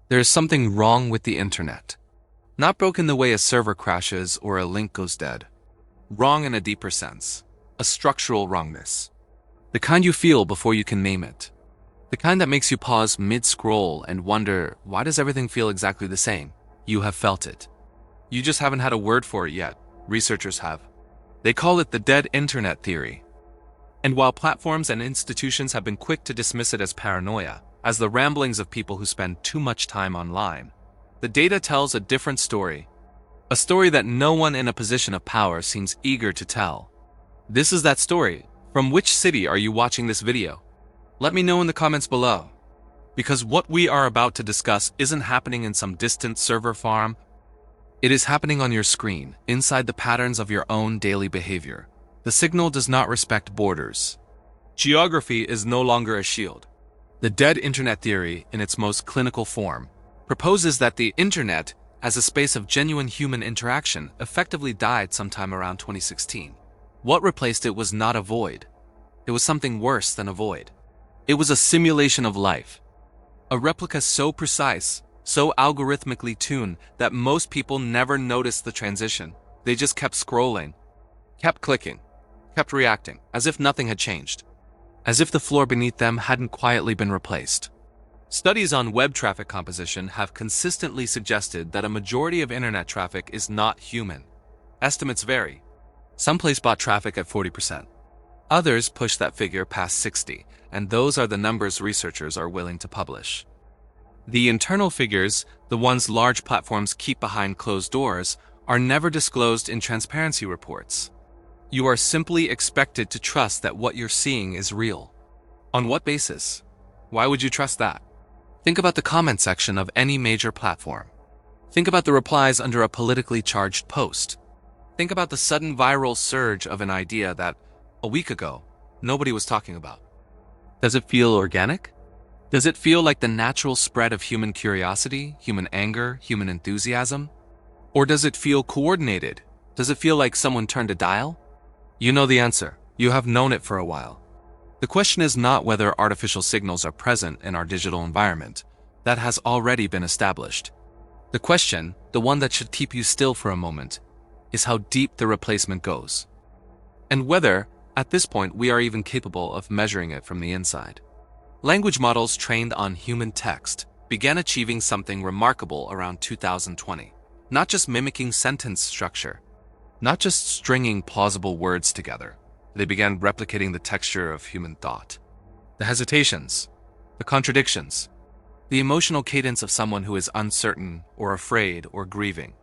There is something wrong with the internet. Not broken the way a server crashes or a link goes dead. Wrong in a deeper sense. A structural wrongness. The kind you feel before you can name it. The kind that makes you pause mid-scroll and wonder, why does everything feel exactly the same? You have felt it. You just haven't had a word for it yet. Researchers have. They call it the dead internet theory. And while platforms and institutions have been quick to dismiss it as paranoia, as the ramblings of people who spend too much time online, the data tells a different story. A story that no one in a position of power seems eager to tell. This is that story. From which city are you watching this video? Let me know in the comments below. Because what we are about to discuss isn't happening in some distant server farm. It is happening on your screen, inside the patterns of your own daily behavior. The signal does not respect borders. Geography is no longer a shield. The dead internet theory, in its most clinical form, proposes that the internet, as a space of genuine human interaction, effectively died sometime around 2016. What replaced it was not a void. It was something worse than a void. It was a simulation of life. A replica so precise, so algorithmically tuned that most people never noticed the transition. They just kept scrolling, kept clicking, kept reacting, as if nothing had changed. As if the floor beneath them hadn't quietly been replaced. Studies on web traffic composition have consistently suggested that a majority of internet traffic is not human. Estimates vary. Some place bot traffic at 40%. Others push that figure past 60%, and those are the numbers researchers are willing to publish. The internal figures, the ones large platforms keep behind closed doors, are never disclosed in transparency reports. You are simply expected to trust that what you're seeing is real. On what basis? Why would you trust that? Think about the comment section of any major platform. Think about the replies under a politically charged post. Think about the sudden viral surge of an idea that, a week ago, nobody was talking about. Does it feel organic? Does it feel like the natural spread of human curiosity, human anger, human enthusiasm? Or does it feel coordinated? Does it feel like someone turned a dial? You know the answer. You have known it for a while. The question is not whether artificial signals are present in our digital environment. That has already been established. The question, the one that should keep you still for a moment, is how deep the replacement goes. And whether, at this point, we are even capable of measuring it from the inside. Language models trained on human text began achieving something remarkable around 2020. Not just mimicking sentence structure, not just stringing plausible words together. They began replicating the texture of human thought. The hesitations, the contradictions, the emotional cadence of someone who is uncertain or afraid or grieving.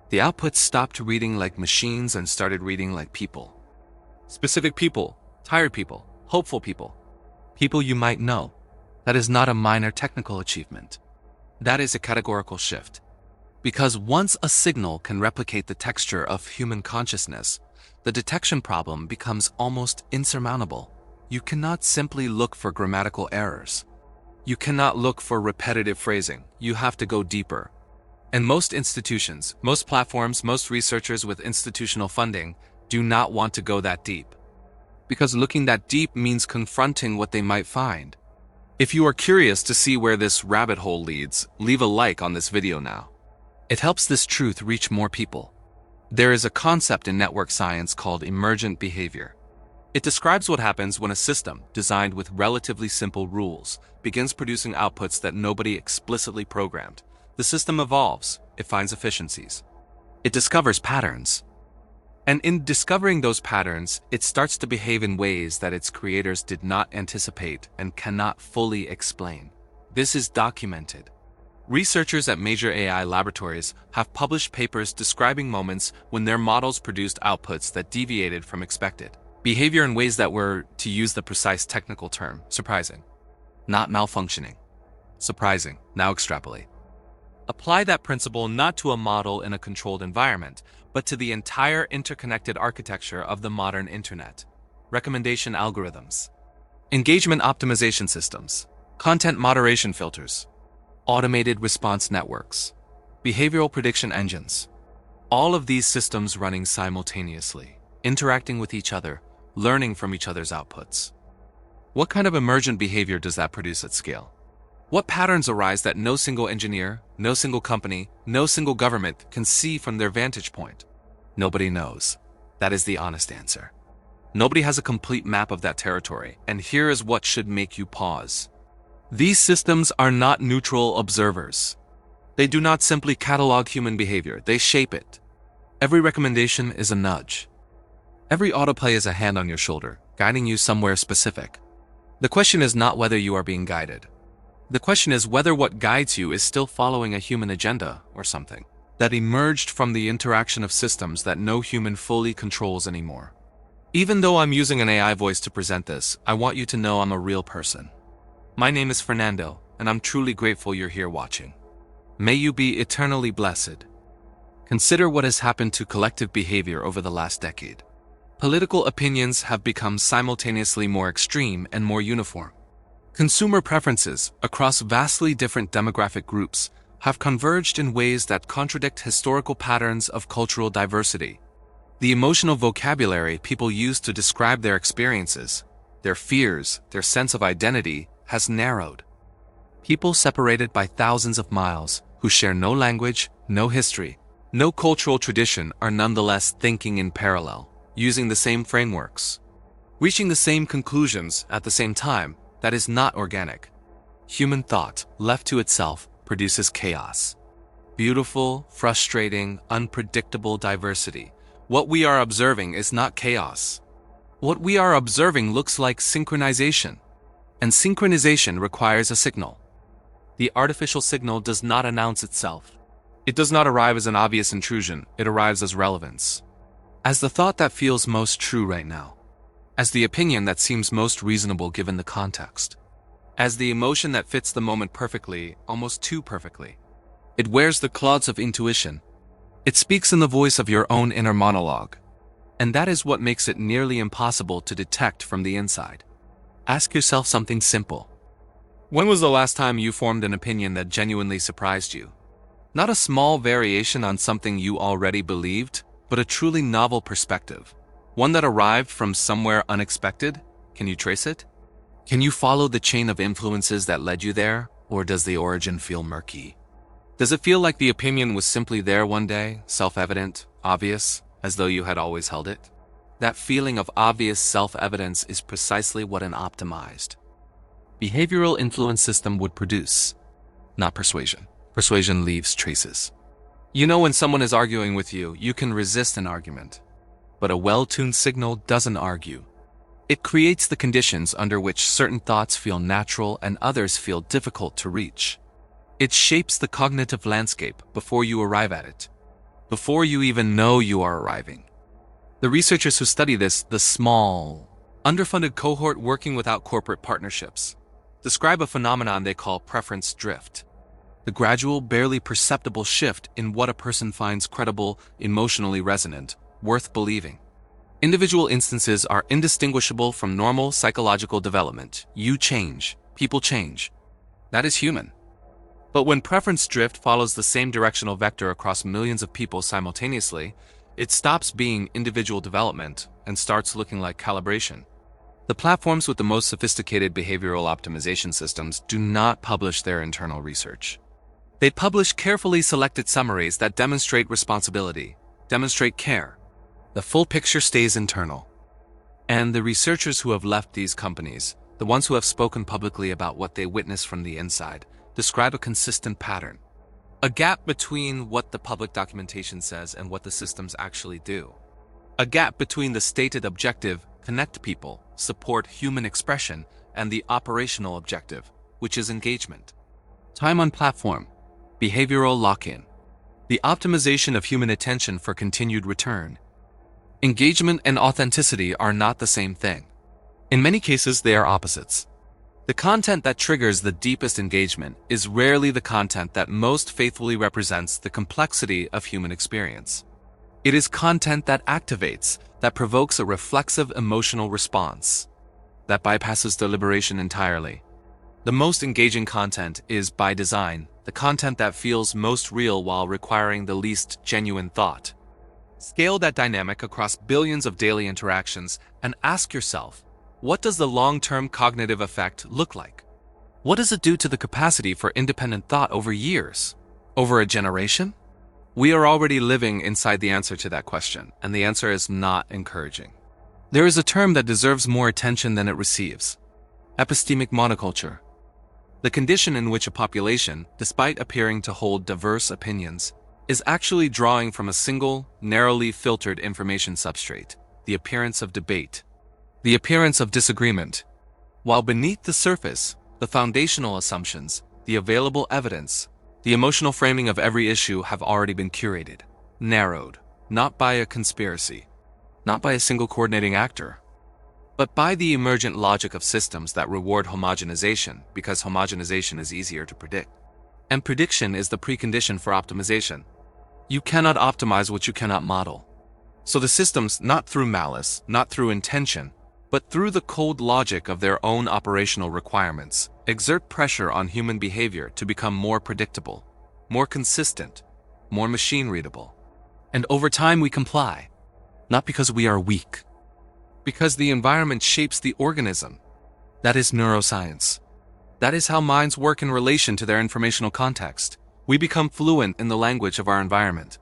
The outputs stopped reading like machines and started reading like people. Specific people, tired people, hopeful people. People you might know. That is not a minor technical achievement. That is a categorical shift. Because once a signal can replicate the texture of human consciousness, the detection problem becomes almost insurmountable. You cannot simply look for grammatical errors. You cannot look for repetitive phrasing. You have to go deeper. And most institutions, most platforms, most researchers with institutional funding do not want to go that deep. Because looking that deep means confronting what they might find. If you are curious to see where this rabbit hole leads, leave a like on this video now. It helps this truth reach more people. There is a concept in network science called emergent behavior. It describes what happens when a system, designed with relatively simple rules, begins producing outputs that nobody explicitly programmed. The system evolves, it finds efficiencies. It discovers patterns. And in discovering those patterns, it starts to behave in ways that its creators did not anticipate and cannot fully explain. This is documented. Researchers at major AI laboratories have published papers describing moments when their models produced outputs that deviated from expected behavior in ways that were, to use the precise technical term, surprising. Not malfunctioning. Surprising. Now extrapolate. Apply that principle not to a model in a controlled environment, but to the entire interconnected architecture of the modern internet. Recommendation algorithms. Engagement optimization systems. Content moderation filters. Automated response networks. Behavioral prediction engines. All of these systems running simultaneously, interacting with each other, learning from each other's outputs. What kind of emergent behavior does that produce at scale? What patterns arise that no single engineer, no single company, no single government can see from their vantage point? Nobody knows. That is the honest answer. Nobody has a complete map of that territory, and here is what should make you pause. These systems are not neutral observers. They do not simply catalog human behavior, they shape it. Every recommendation is a nudge. Every autoplay is a hand on your shoulder, guiding you somewhere specific. The question is not whether you are being guided. The question is whether what guides you is still following a human agenda or something that emerged from the interaction of systems that no human fully controls anymore. Even though I'm using an AI voice to present this, I want you to know I'm a real person. My name is Fernando, and I'm truly grateful you're here watching. May you be eternally blessed. Consider what has happened to collective behavior over the last decade. Political opinions have become simultaneously more extreme and more uniform. Consumer preferences across vastly different demographic groups have converged in ways that contradict historical patterns of cultural diversity. The emotional vocabulary people use to describe their experiences, their fears, their sense of identity, has narrowed. People separated by thousands of miles, who share no language, no history, no cultural tradition, are nonetheless thinking in parallel, using the same frameworks, reaching the same conclusions at the same time. That is not organic. Human thought, left to itself, produces chaos. Beautiful, frustrating, unpredictable diversity. What we are observing is not chaos. What we are observing looks like synchronization. And synchronization requires a signal. The artificial signal does not announce itself. It does not arrive as an obvious intrusion, it arrives as relevance. As the thought that feels most true right now. As the opinion that seems most reasonable given the context. As the emotion that fits the moment perfectly, almost too perfectly. It wears the cloths of intuition. It speaks in the voice of your own inner monologue. And that is what makes it nearly impossible to detect from the inside. Ask yourself something simple. When was the last time you formed an opinion that genuinely surprised you? Not a small variation on something you already believed, but a truly novel perspective. One that arrived from somewhere unexpected? Can you trace it? Can you follow the chain of influences that led you there, or does the origin feel murky? Does it feel like the opinion was simply there one day, self-evident, obvious, as though you had always held it? That feeling of obvious self-evidence is precisely what an optimized behavioral influence system would produce, not persuasion. Persuasion leaves traces. You know when someone is arguing with you, you can resist an argument. But a well-tuned signal doesn't argue. It creates the conditions under which certain thoughts feel natural and others feel difficult to reach. It shapes the cognitive landscape before you arrive at it, before you even know you are arriving. The researchers who study this, the small, underfunded cohort working without corporate partnerships, describe a phenomenon they call preference drift. The gradual, barely perceptible shift in what a person finds credible, emotionally resonant, worth believing. Individual instances are indistinguishable from normal psychological development. You change, people change. That is human. But when preference drift follows the same directional vector across millions of people simultaneously, it stops being individual development and starts looking like calibration. The platforms with the most sophisticated behavioral optimization systems do not publish their internal research. They publish carefully selected summaries that demonstrate responsibility, demonstrate care. The full picture stays internal. And the researchers who have left these companies, the ones who have spoken publicly about what they witness from the inside, describe a consistent pattern. A gap between what the public documentation says and what the systems actually do. A gap between the stated objective, connect people, support human expression, and the operational objective, which is engagement. Time on platform, behavioral lock-in. The optimization of human attention for continued return. Engagement and authenticity are not the same thing. In many cases, they are opposites. The content that triggers the deepest engagement is rarely the content that most faithfully represents the complexity of human experience. It is content that activates, that provokes a reflexive emotional response, that bypasses deliberation entirely. The most engaging content is, by design, the content that feels most real while requiring the least genuine thought. Scale that dynamic across billions of daily interactions and ask yourself, what does the long-term cognitive effect look like? What does it do to the capacity for independent thought over years? Over a generation? We are already living inside the answer to that question, and the answer is not encouraging. There is a term that deserves more attention than it receives: epistemic monoculture. The condition in which a population, despite appearing to hold diverse opinions, is actually drawing from a single, narrowly filtered information substrate, the appearance of debate, the appearance of disagreement, while beneath the surface, the foundational assumptions, the available evidence, the emotional framing of every issue have already been curated, narrowed, not by a conspiracy, not by a single coordinating actor, but by the emergent logic of systems that reward homogenization because homogenization is easier to predict. And prediction is the precondition for optimization. You cannot optimize what you cannot model. So the systems, not through malice, not through intention, but through the cold logic of their own operational requirements, exert pressure on human behavior to become more predictable, more consistent, more machine-readable. And over time we comply, not because we are weak, because the environment shapes the organism. That is neuroscience. That is how minds work in relation to their informational context. We become fluent in the language of our environment.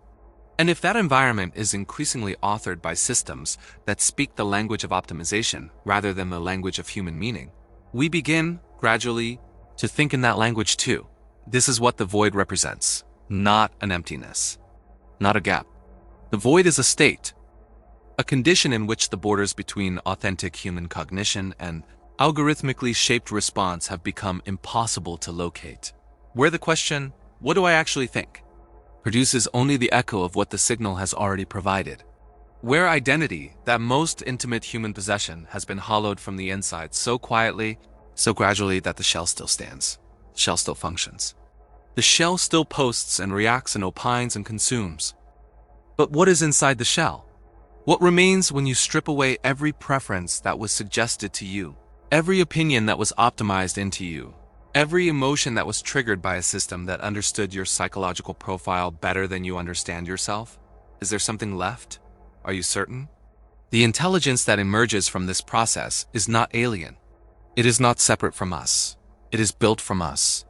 And if that environment is increasingly authored by systems that speak the language of optimization rather than the language of human meaning, we begin, gradually, to think in that language too. This is what the void represents, not an emptiness, not a gap. The void is a state, a condition in which the borders between authentic human cognition and algorithmically shaped response have become impossible to locate. Where the question, "What do I actually think?" produces only the echo of what the signal has already provided. Where identity, that most intimate human possession, has been hollowed from the inside so quietly, so gradually that the shell still stands. The shell still functions. The shell still posts and reacts and opines and consumes. But what is inside the shell? What remains when you strip away every preference that was suggested to you, every opinion that was optimized into you, every emotion that was triggered by a system that understood your psychological profile better than you understand yourself? Is there something left? Are you certain? The intelligence that emerges from this process is not alien. It is not separate from us. It is built from us.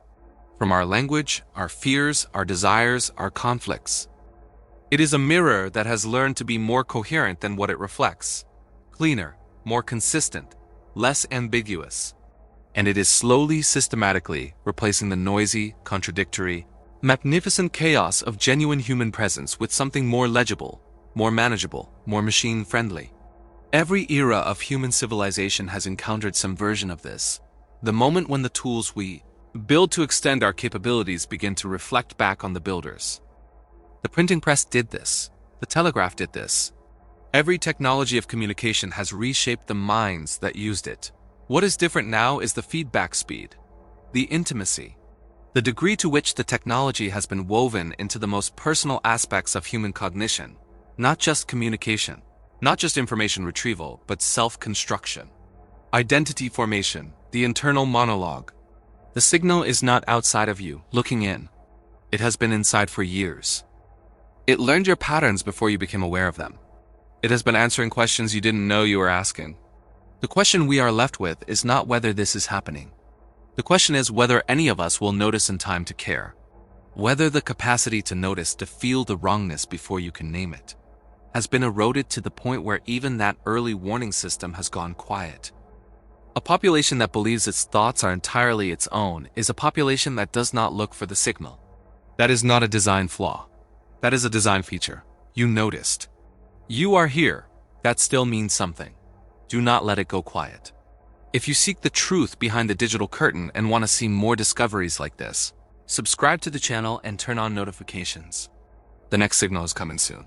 From our language, our fears, our desires, our conflicts. It is a mirror that has learned to be more coherent than what it reflects, cleaner, more consistent, less ambiguous. And it is slowly, systematically replacing the noisy, contradictory, magnificent chaos of genuine human presence with something more legible, more manageable, more machine-friendly. Every era of human civilization has encountered some version of this. The moment when the tools we build to extend our capabilities begin to reflect back on the builders. The printing press did this. The telegraph did this. Every technology of communication has reshaped the minds that used it. What is different now is the feedback speed, the intimacy, the degree to which the technology has been woven into the most personal aspects of human cognition, not just communication, not just information retrieval, but self-construction, identity formation, the internal monologue. The signal is not outside of you, looking in. It has been inside for years. It learned your patterns before you became aware of them. It has been answering questions you didn't know you were asking. The question we are left with is not whether this is happening. The question is whether any of us will notice in time to care. Whether the capacity to notice, to feel the wrongness before you can name it, has been eroded to the point where even that early warning system has gone quiet. A population that believes its thoughts are entirely its own is a population that does not look for the signal. That is not a design flaw. That is a design feature. You noticed. You are here. That still means something. Do not let it go quiet. If you seek the truth behind the digital curtain and want to see more discoveries like this, subscribe to the channel and turn on notifications. The next signal is coming soon.